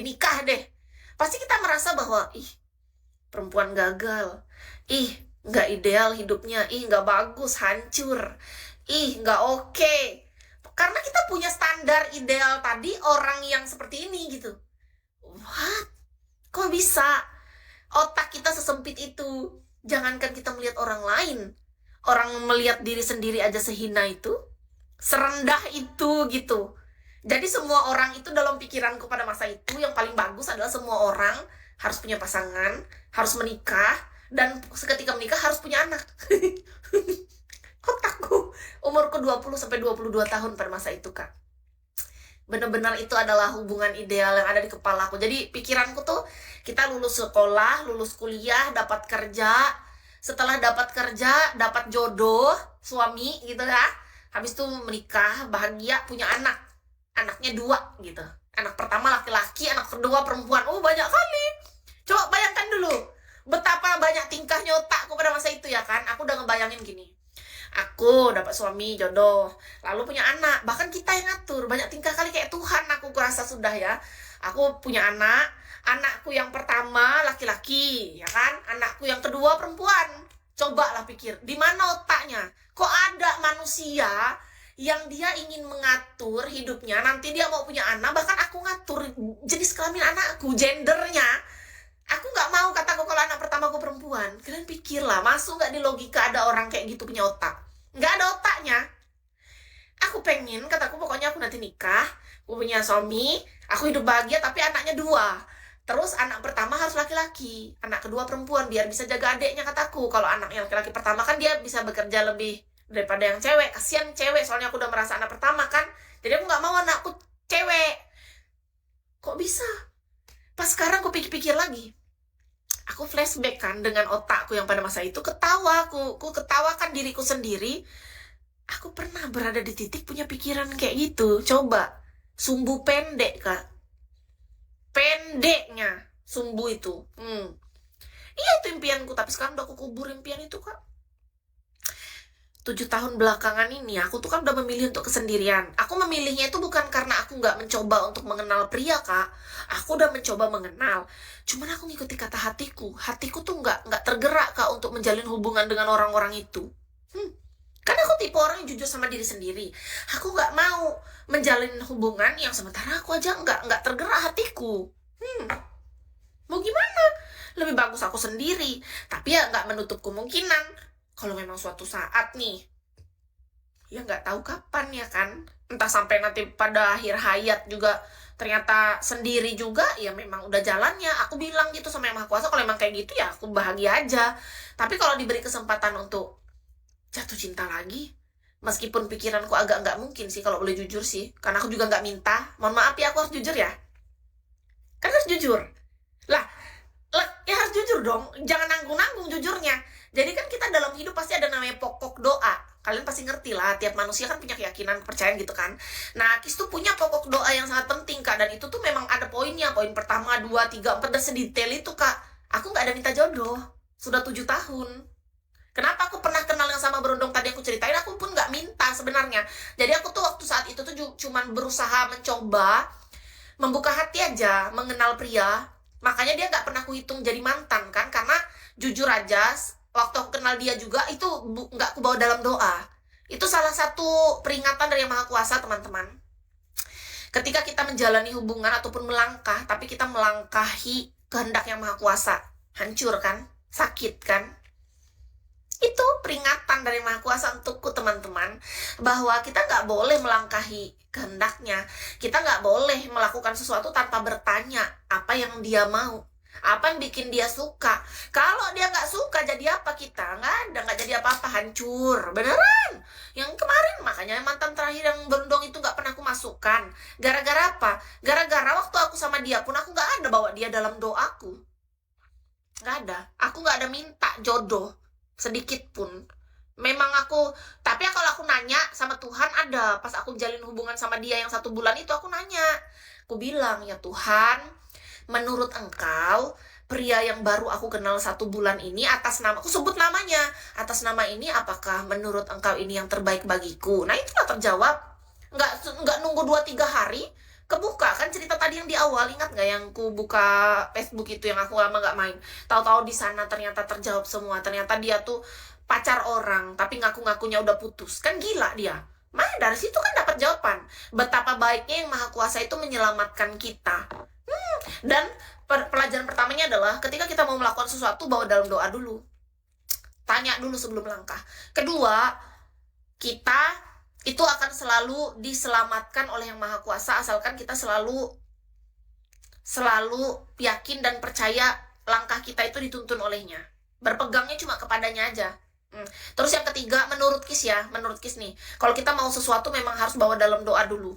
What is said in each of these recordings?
nikah deh, pasti kita merasa bahwa, ih, perempuan gagal, ih, nggak ideal hidupnya, ih, nggak bagus, hancur, ih, nggak oke. Karena kita punya standar ideal tadi orang yang seperti ini gitu. What? Kok bisa? Otak kita sesempit itu. Jangankan kita melihat orang lain, orang melihat diri sendiri aja sehina itu, serendah itu gitu. Jadi semua orang itu dalam pikiranku pada masa itu yang paling bagus adalah semua orang harus punya pasangan, harus menikah, dan seketika menikah harus punya anak. Otakku, umurku 20 sampai 22 tahun pada masa itu, Kak. Benar-benar itu adalah hubungan ideal yang ada di kepala aku. Jadi pikiranku tuh, kita lulus sekolah, lulus kuliah, dapat kerja. Setelah dapat kerja, dapat jodoh, suami gitu ya. Habis itu menikah, bahagia, punya anak. Anaknya 2 gitu. Anak pertama laki-laki, anak kedua perempuan. Oh, banyak kali. Coba bayangkan dulu, betapa banyak tingkahnya otakku pada masa itu ya kan. Aku udah ngebayangin gini. Aku dapat suami, jodoh, lalu punya anak. Bahkan kita yang ngatur. Banyak tingkah kali kayak Tuhan aku kurasa sudah ya. Aku punya anak. Anakku yang pertama laki-laki, ya kan? Anakku yang kedua perempuan. Cobalah pikir, di mana otaknya? Kok ada manusia yang dia ingin mengatur hidupnya, nanti dia mau punya anak, bahkan aku ngatur jenis kelamin anakku, gendernya. Aku nggak mau, kataku, kalau anak pertama aku perempuan. Kalian pikirlah, masuk nggak di logika ada orang kayak gitu punya otak? Nggak ada otaknya. Aku pengen, kataku, pokoknya aku nanti nikah, aku punya suami, aku hidup bahagia, tapi anaknya 2. Terus anak pertama harus laki-laki, anak kedua perempuan, biar bisa jaga adeknya, kataku. Kalau anak yang laki-laki pertama kan dia bisa bekerja lebih daripada yang cewek. Kasihan cewek, soalnya aku udah merasa anak pertama kan. Jadi aku nggak mau anakku cewek. Kok bisa? Pas sekarang aku pikir-pikir lagi, aku flashback kan dengan otakku yang pada masa itu, ketawa aku ketawakan diriku sendiri. Aku pernah berada di titik punya pikiran kayak gitu. Coba, sumbu pendek, Kak. Pendeknya sumbu itu. Iya, itu impianku, tapi sekarang udah aku kubur impian itu, Kak. 7 tahun belakangan ini, aku tuh kan udah memilih untuk kesendirian. Aku memilihnya itu bukan karena aku nggak mencoba untuk mengenal pria, Kak. Aku udah mencoba mengenal. Cuman aku ngikuti kata hatiku. Hatiku tuh nggak tergerak, Kak, untuk menjalin hubungan dengan orang-orang itu. Karena aku tipe orang yang jujur sama diri sendiri. Aku nggak mau menjalin hubungan yang sementara aku aja nggak tergerak hatiku. Mau gimana? Lebih bagus aku sendiri. Tapi ya nggak menutup kemungkinan kalau memang suatu saat nih, ya nggak tahu kapan ya kan, entah sampai nanti pada akhir hayat juga ternyata sendiri juga, ya memang udah jalannya. Aku bilang gitu sama Yang Maha Kuasa, kalau emang kayak gitu ya aku bahagia aja. Tapi kalau diberi kesempatan untuk jatuh cinta lagi, meskipun pikiranku agak nggak mungkin sih kalau boleh jujur sih, karena aku juga nggak minta. Mohon maaf ya, aku harus jujur ya. Kan harus jujur. Lah, ya harus jujur dong, jangan nanggung-nanggung jujurnya. Jadi kan kita dalam hidup pasti ada namanya pokok doa. Kalian pasti ngerti lah, tiap manusia kan punya keyakinan, kepercayaan gitu kan. Nah, Akis tuh punya pokok doa yang sangat penting, Kak. Dan itu tuh memang ada poinnya. Poin pertama, 2, 3, 4, dan sedetail itu, Kak. Aku nggak ada minta jodoh. Sudah 7 tahun. Kenapa aku pernah kenal yang sama berondong tadi aku ceritain, aku pun nggak minta sebenarnya. Jadi aku tuh waktu saat itu tuh cuman berusaha mencoba membuka hati aja, mengenal pria. Makanya dia nggak pernah aku hitung jadi mantan kan, karena jujur aja waktu aku kenal dia juga itu nggak aku bawa dalam doa. Itu salah satu peringatan dari Yang Maha Kuasa, teman-teman. Ketika kita menjalani hubungan ataupun melangkah, tapi kita melangkahi kehendak Yang Maha Kuasa, hancur kan, sakit kan. Itu peringatan dari Maha Kuasa untukku, teman-teman, bahwa kita nggak boleh melangkahi kehendaknya. Kita nggak boleh melakukan sesuatu tanpa bertanya apa yang dia mau, apa yang bikin dia suka. Kalau dia nggak suka, jadi apa kita? Nggak jadi apa-apa, hancur. Beneran. Yang kemarin, makanya mantan terakhir yang berondong itu nggak pernah aku masukkan. Gara-gara apa? Gara-gara waktu aku sama dia pun, aku nggak ada bawa dia dalam doaku. Nggak ada. Aku nggak ada minta jodoh sedikit pun. Memang aku, tapi kalau aku nanya sama Tuhan ada, pas aku jalin hubungan sama dia yang 1 bulan itu, aku nanya, aku bilang, ya Tuhan, menurut Engkau, pria yang baru aku kenal 1 bulan ini, atas nama, aku sebut namanya, atas nama ini, apakah menurut Engkau ini yang terbaik bagiku? Nah, itulah terjawab. Nggak nunggu 2-3 hari, kebuka kan cerita tadi yang di awal, ingat nggak yang ku buka Facebook itu yang aku lama nggak main, tahu-tahu di sana ternyata terjawab semua, ternyata dia tuh pacar orang tapi ngaku-ngakunya udah putus, kan gila dia. Makanya dari situ kan dapat jawaban betapa baiknya yang maha kuasa itu menyelamatkan kita. Dan pelajaran pertamanya adalah ketika kita mau melakukan sesuatu, bawa dalam doa dulu, tanya dulu sebelum langkah. Kedua, kita itu akan selalu diselamatkan oleh yang maha kuasa asalkan kita selalu yakin dan percaya langkah kita itu dituntun olehnya, berpegangnya cuma kepadanya aja. Terus yang ketiga, menurut Kis nih, kalau kita mau sesuatu memang harus bawa dalam doa dulu.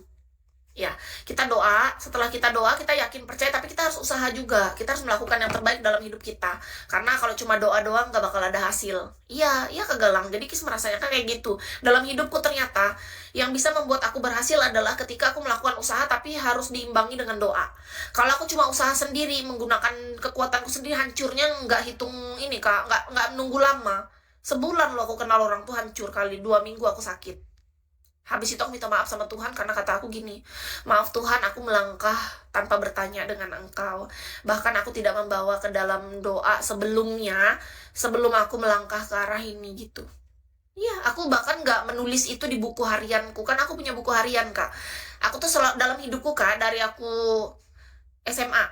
Ya, kita doa, setelah kita doa, kita yakin, percaya, tapi kita harus usaha juga. Kita harus melakukan yang terbaik dalam hidup kita. Karena kalau cuma doa doang, nggak bakal ada hasil. Iya kegalang. Jadi Kis merasanya kan kayak gitu. Dalam hidupku ternyata, yang bisa membuat aku berhasil adalah ketika aku melakukan usaha, tapi harus diimbangi dengan doa. Kalau aku cuma usaha sendiri, menggunakan kekuatanku sendiri, hancurnya nggak hitung ini, Kak. Nggak menunggu lama. Sebulan loh aku kenal orang tuh hancur kali, 2 minggu aku sakit. Habis itu aku minta maaf sama Tuhan karena kata aku gini, maaf Tuhan, aku melangkah tanpa bertanya dengan Engkau. Bahkan aku tidak membawa ke dalam doa sebelumnya, sebelum aku melangkah ke arah ini gitu. Iya, aku bahkan nggak menulis itu di buku harianku. Kan aku punya buku harian, Kak. Aku tuh selalu dalam hidupku, Kak, dari aku SMA,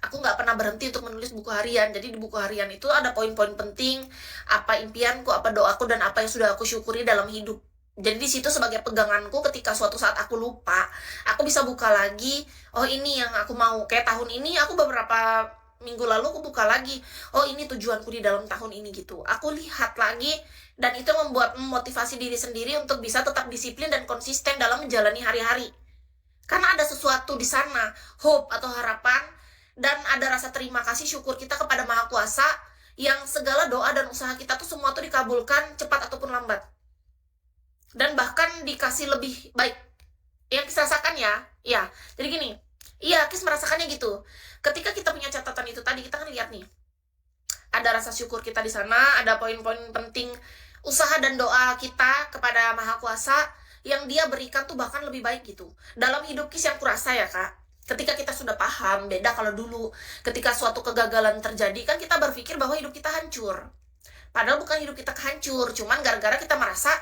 aku nggak pernah berhenti untuk menulis buku harian. Jadi di buku harian itu ada poin-poin penting, apa impianku, apa doaku, dan apa yang sudah aku syukuri dalam hidup. Jadi di situ sebagai peganganku ketika suatu saat aku lupa, aku bisa buka lagi, oh ini yang aku mau. Kayak tahun ini aku beberapa minggu lalu aku buka lagi, oh ini tujuanku di dalam tahun ini gitu. Aku lihat lagi, dan itu membuat memotivasi diri sendiri untuk bisa tetap disiplin dan konsisten dalam menjalani hari-hari. Karena ada sesuatu di sana, hope atau harapan, dan ada rasa terima kasih syukur kita kepada Maha Kuasa yang segala doa dan usaha kita tuh semua tuh dikabulkan cepat ataupun lambat. Dan bahkan dikasih lebih baik. Yang Kis rasakan ya. Jadi gini, Kis merasakannya gitu. Ketika kita punya catatan itu tadi, kita kan lihat nih, ada rasa syukur kita di sana, ada poin-poin penting usaha dan doa kita kepada Maha Kuasa yang Dia berikan tuh bahkan lebih baik gitu. Dalam hidup Kis yang kurasa ya, Kak, ketika kita sudah paham, beda kalau dulu ketika suatu kegagalan terjadi, kan kita berpikir bahwa hidup kita hancur. Padahal bukan hidup kita hancur, cuman gara-gara kita merasa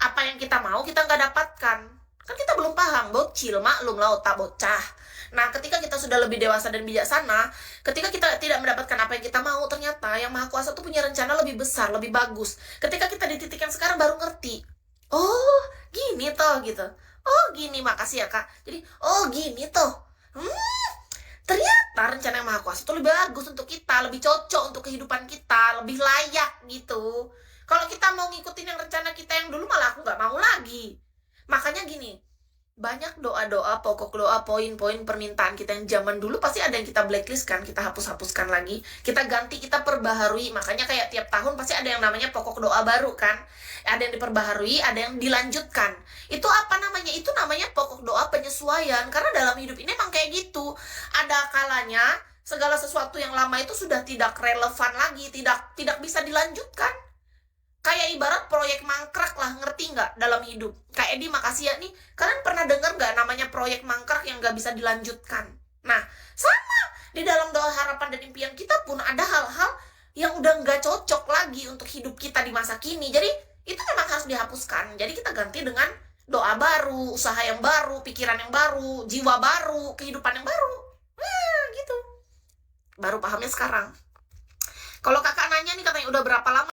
apa yang kita mau kita nggak dapatkan. Kan kita belum paham, bocil, maklum lah otak bocah. Nah, ketika kita sudah lebih dewasa dan bijaksana, ketika kita tidak mendapatkan apa yang kita mau, ternyata yang Maha Kuasa tuh punya rencana lebih besar, lebih bagus. Ketika kita di titik yang sekarang baru ngerti, oh gini toh gitu, oh gini, makasih ya Kak. Jadi oh gini toh, ternyata rencana yang Maha Kuasa itu lebih bagus untuk kita, lebih cocok untuk kehidupan kita, lebih layak gitu. Kalau kita mau ngikutin yang rencana kita yang dulu, malah aku nggak mau lagi. Makanya gini, banyak doa-doa, pokok doa, poin-poin permintaan kita yang zaman dulu pasti ada yang kita blacklist kan, kita hapus-hapuskan lagi, kita ganti, kita perbaharui. Makanya kayak tiap tahun pasti ada yang namanya pokok doa baru kan. Ada yang diperbaharui, ada yang dilanjutkan. Itu apa namanya? Itu namanya pokok doa penyesuaian. Karena dalam hidup ini emang kayak gitu. Ada kalanya segala sesuatu yang lama itu sudah tidak relevan lagi, tidak bisa dilanjutkan. Kayak ibarat proyek mangkrak lah, ngerti nggak dalam hidup? Kak Edi, makasih ya nih. Kalian pernah dengar nggak namanya proyek mangkrak yang nggak bisa dilanjutkan? Nah, sama. Di dalam doa harapan dan impian kita pun ada hal-hal yang udah nggak cocok lagi untuk hidup kita di masa kini. Jadi, itu memang harus dihapuskan. Jadi, kita ganti dengan doa baru, usaha yang baru, pikiran yang baru, jiwa baru, kehidupan yang baru. Nah, gitu. Baru pahamnya sekarang. Kalau kakak nanya nih, katanya udah berapa lama